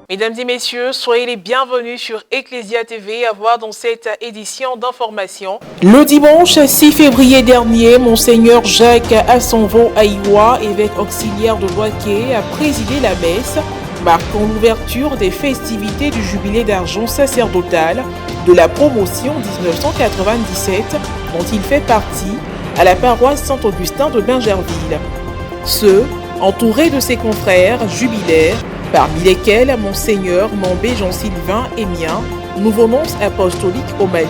Mesdames et messieurs, soyez les bienvenus sur Ecclesia TV à voir dans cette édition d'information. Le dimanche 6 février dernier, Monseigneur Jacques Assanvo Aïwa, évêque auxiliaire de Boaké, a présidé la messe marquant l'ouverture des festivités du jubilé d'argent sacerdotal de la promotion 1997 dont il fait partie à la paroisse Saint-Augustin de Bingerville. Ce, entouré de ses confrères jubilaires, parmi lesquels Monseigneur Mambé Jean-Sylvain Émien, nouveau nonce apostolique au Mali,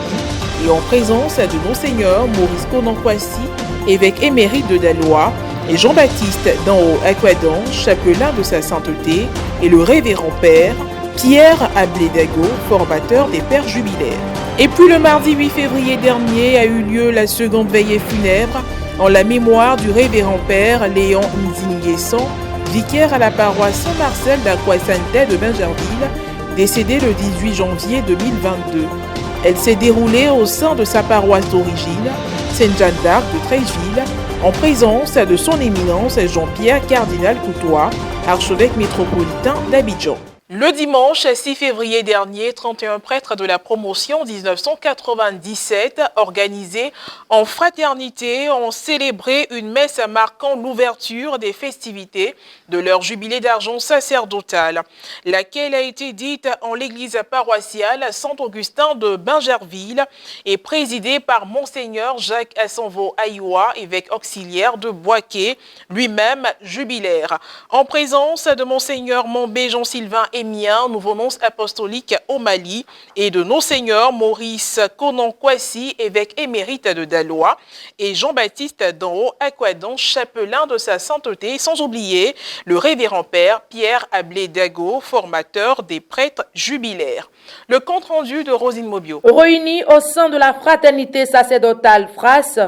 et en présence de Monseigneur Maurice Konankwasi, évêque émérite de Daloa, et Jean-Baptiste d'En-Haut Aquadan, chapelain de sa sainteté, et le révérend père Pierre Ablédago, formateur des pères jubilaires. Et puis le mardi 8 février dernier a eu lieu la seconde veillée funèbre en la mémoire du révérend père Léon Nzinguessan, vicaire à la paroisse Saint-Marcel d'Aquasante de Bingerville, décédé le 18 janvier 2022. Elle s'est déroulée au sein de sa paroisse d'origine, Sainte-Jeanne d'Arc de Treichville, en présence de son éminence Jean-Pierre Cardinal Coutois, archevêque métropolitain d'Abidjan. Le dimanche 6 février dernier, 31 prêtres de la promotion 1997, organisés en fraternité, ont célébré une messe marquant l'ouverture des festivités de leur jubilé d'argent sacerdotal, laquelle a été dite en l'église paroissiale Saint-Augustin de Bingerville et présidée par Monseigneur Jacques Assanvo Aïwa, évêque auxiliaire de Boaké, lui-même jubilaire. En présence de Monseigneur Mambé Jean-Sylvain Émien, nouveau nonce apostolique au Mali, et de nos seigneurs Maurice Konankwasi, évêque émérite de Daloa, et Jean-Baptiste d'En-Haut Aquadan, chapelain de sa sainteté, sans oublier le révérend père Pierre Ablédago, formateur des prêtres jubilaires. Le compte-rendu de Rosine Mobio. Réunis au sein de la fraternité sacerdotale FRAS,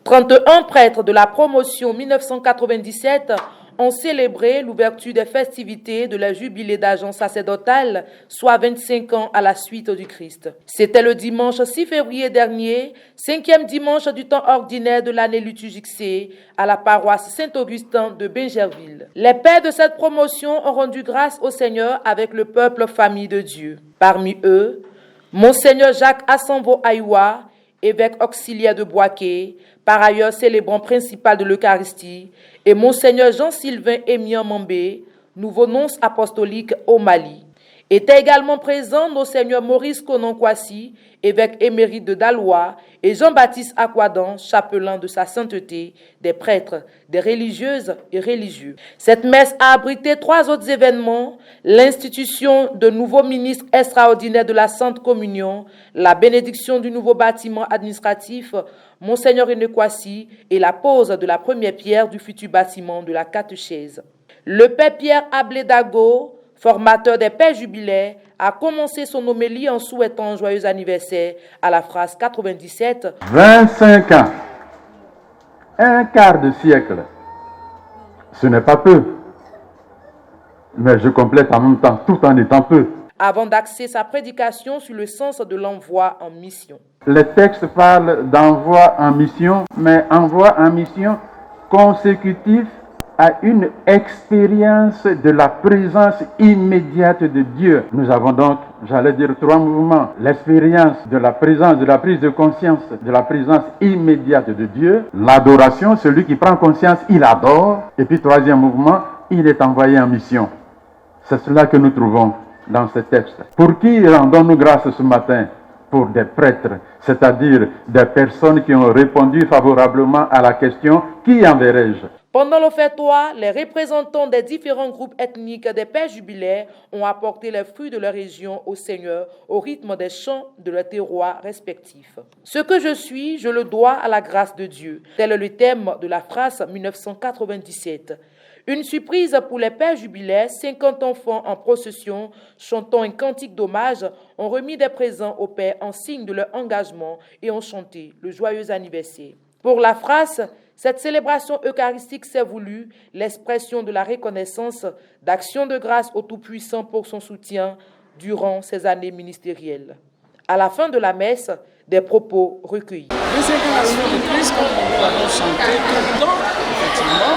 31 prêtres de la promotion 1997 ont célébré l'ouverture des festivités de la jubilé d'argent sacerdotal, soit 25 ans à la suite du Christ. C'était le dimanche 6 février dernier, 5e dimanche du temps ordinaire de l'année liturgique C, à la paroisse Saint-Augustin de Bingerville. Les pères de cette promotion ont rendu grâce au Seigneur avec le peuple famille de Dieu. Parmi eux, Monseigneur Jacques Assanvo Aïwa, évêque auxiliaire de Boaké, par ailleurs célébrant principal de l'Eucharistie, et Monseigneur Jean-Sylvain Émien Mambé, nouveau nonce apostolique au Mali. Étaient également présents nos seigneurs Maurice Konankwasi, évêque émérite de Daloa, et Jean-Baptiste Aquadan, chapelain de sa sainteté, des prêtres, des religieuses et religieux. Cette messe a abrité 3 autres événements: l'institution de nouveaux ministres extraordinaires de la Sainte Communion, la bénédiction du nouveau bâtiment administratif, Monseigneur Konankwasi, et la pose de la première pierre du futur bâtiment de la catéchèse. Le père Pierre Ablédago, formateur des pères jubilaires, a commencé son homélie en souhaitant un joyeux anniversaire à la phrase 97. 25 ans, un quart de siècle, ce n'est pas peu, mais je complète en même temps tout en étant peu. Avant d'axer sa prédication sur le sens de l'envoi en mission. Les textes parlent d'envoi en mission, mais envoi en mission consécutif à une expérience de la présence immédiate de Dieu. Nous avons donc, j'allais dire, 3 mouvements. L'expérience de la présence, de la prise de conscience, de la présence immédiate de Dieu. L'adoration, celui qui prend conscience, il adore. Et puis 3e mouvement, il est envoyé en mission. C'est cela que nous trouvons dans ce texte. Pour qui rendons-nous grâce ce matin? Pour des prêtres, c'est-à-dire des personnes qui ont répondu favorablement à la question « Qui enverrai-je » Pendant l'offertoire, les représentants des différents groupes ethniques des pères jubilaires ont apporté les fruits de leur région au Seigneur au rythme des chants de leurs terroirs respectifs. Ce que je suis, je le dois à la grâce de Dieu. Tel est le thème de la phrase 1997. Une surprise pour les pères jubilaires, 50 enfants en procession, chantant un cantique d'hommage, ont remis des présents aux pères en signe de leur engagement et ont chanté le joyeux anniversaire. Pour la phrase, cette célébration eucharistique s'est voulue l'expression de la reconnaissance, d'action de grâce au Tout-Puissant pour son soutien durant ces années ministérielles. À la fin de la messe, des propos recueillis. Nous sommes dans la réunion de Christ, comme nous l'avons chanté tout le temps, effectivement,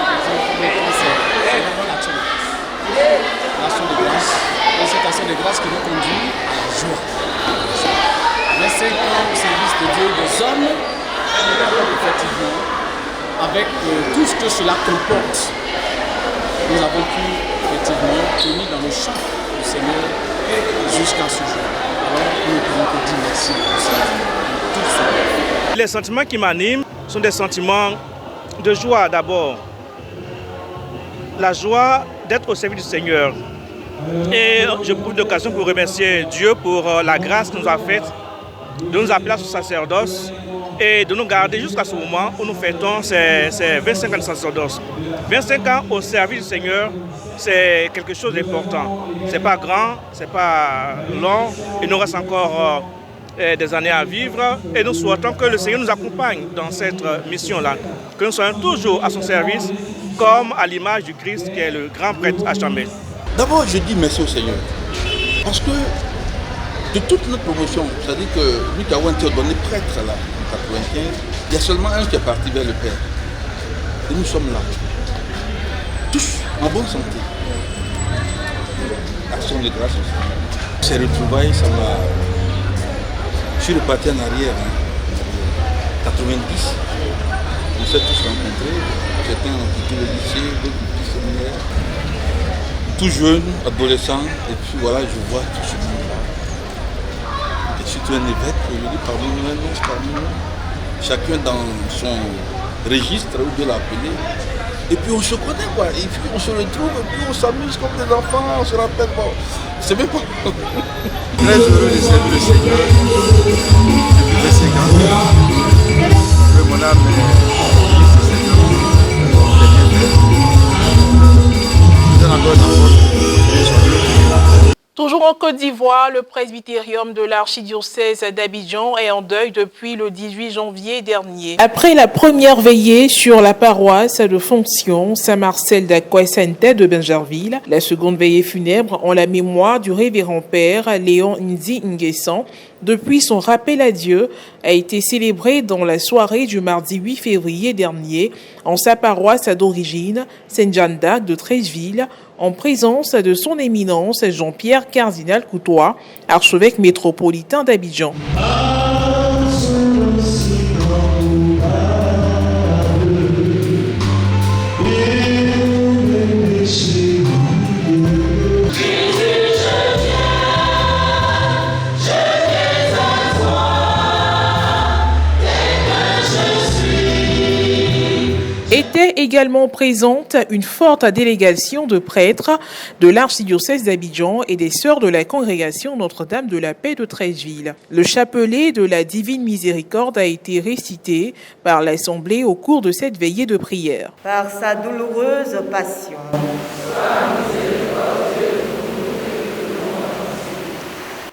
c'est vraiment l'action de grâce. L'action de grâce. Et cette action de grâce qui nous conduit à la joie. 25 ans au service de Dieu, des hommes, effectivement, avec tout ce que cela comporte. Nous avons pu effectivement tenir dans le champ du Seigneur jusqu'à ce jour. Alors nous ne pouvons que dire merci pour ça. Les sentiments qui m'animent sont des sentiments de joie d'abord. La joie d'être au service du Seigneur. Et je profite de l'occasion pour remercier Dieu pour la grâce qu'il nous a faite de nous appeler à ce sacerdoce et de nous garder jusqu'à ce moment où nous fêtons ces 25 ans de sacerdoce. 25 ans au service du Seigneur, c'est quelque chose d'important. Ce n'est pas grand, ce n'est pas long, il nous reste encore des années à vivre et nous souhaitons que le Seigneur nous accompagne dans cette mission-là, que nous soyons toujours à son service comme à l'image du Christ qui est le grand prêtre à Chambé. D'abord, je dis merci au Seigneur parce que de toute notre promotion, c'est-à-dire que nous qui avons été ordonnés prêtres là, en 95, il y a seulement un qui est parti vers le Père. Et nous sommes là, tous en bonne santé. Action de grâce aussi. Ces retrouvailles, ça m'a... Je suis reparti en arrière, 90. On s'est tous rencontrés. Certains ont quitté le lycée, d'autres ont quitté le séminaire. Tout jeune, adolescent, et puis voilà, je vois tout ce monde-là. Et surtout un évêque, je dis parmi nous, un nonce parmi nous, chacun dans son registre, où Dieu l'a appelé. Et puis on se connaît quoi, et puis on se retrouve, et puis on s'amuse comme des enfants, on se rappelle, bon, c'est même pas... Très heureux de servir le Seigneur depuis 25 ans. Que mon âme est le Seigneur. Je donne encore une fois. Toujours en Côte d'Ivoire, le presbytérium de l'archidiocèse d'Abidjan est en deuil depuis le 18 janvier dernier. Après la première veillée sur la paroisse de fonction Saint-Marcel d'Akwesente de Bingerville, la seconde veillée funèbre en la mémoire du révérend père Léon Nzi Nguessan, depuis son rappel à Dieu, a été célébrée dans la soirée du mardi 8 février dernier en sa paroisse d'origine, Saint-Jean d'Arc de Treichville, en présence de son éminence Jean-Pierre Cardinal Coutois, archevêque métropolitain d'Abidjan. Était également présente une forte délégation de prêtres de l'archidiocèse d'Abidjan et des sœurs de la congrégation Notre-Dame de la Paix de Treichville. Le chapelet de la Divine Miséricorde a été récité par l'Assemblée au cours de cette veillée de prière. Par sa douloureuse passion,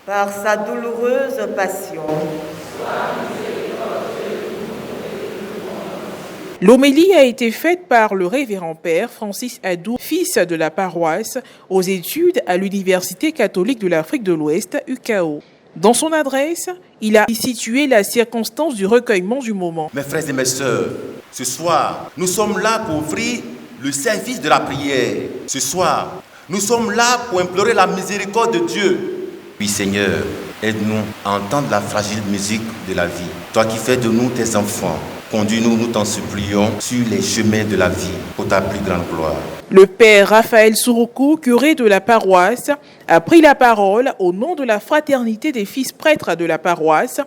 par sa douloureuse passion, l'homélie a été faite par le révérend père Francis Adou, fils de la paroisse, aux études à l'Université catholique de l'Afrique de l'Ouest, UCAO. Dans son adresse, il a situé la circonstance du recueillement du moment. Mes frères et mes sœurs, ce soir, nous sommes là pour offrir le service de la prière. Ce soir, nous sommes là pour implorer la miséricorde de Dieu. Oui, Seigneur, aide-nous à entendre la fragile musique de la vie. Toi qui fais de nous tes enfants, conduis-nous, nous t'en supplions, sur les chemins de la vie, pour ta plus grande gloire. Le père Raphaël Souroukou, curé de la paroisse, a pris la parole au nom de la fraternité des fils prêtres de la paroisse,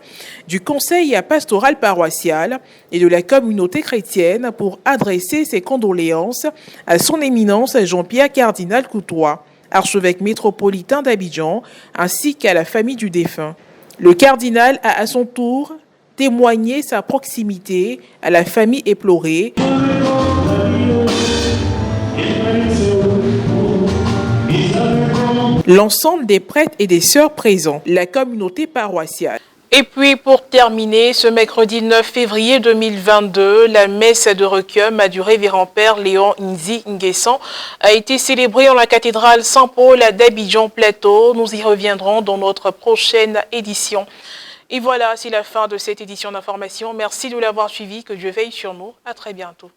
du conseil pastoral paroissial et de la communauté chrétienne pour adresser ses condoléances à son éminence Jean-Pierre Cardinal Coutois, archevêque métropolitain d'Abidjan, ainsi qu'à la famille du défunt. Le cardinal a à son tour témoigné sa proximité à la famille éplorée. L'ensemble des prêtres et des sœurs présents, la communauté paroissiale. Et puis pour terminer, ce mercredi 9 février 2022, la messe de requiem du révérend père Léon Nzi Nguessan a été célébrée en la cathédrale Saint-Paul d'Abidjan Plateau. Nous y reviendrons dans notre prochaine édition. Et voilà, c'est la fin de cette édition d'information. Merci de l'avoir suivi, que Dieu veille sur nous. À très bientôt.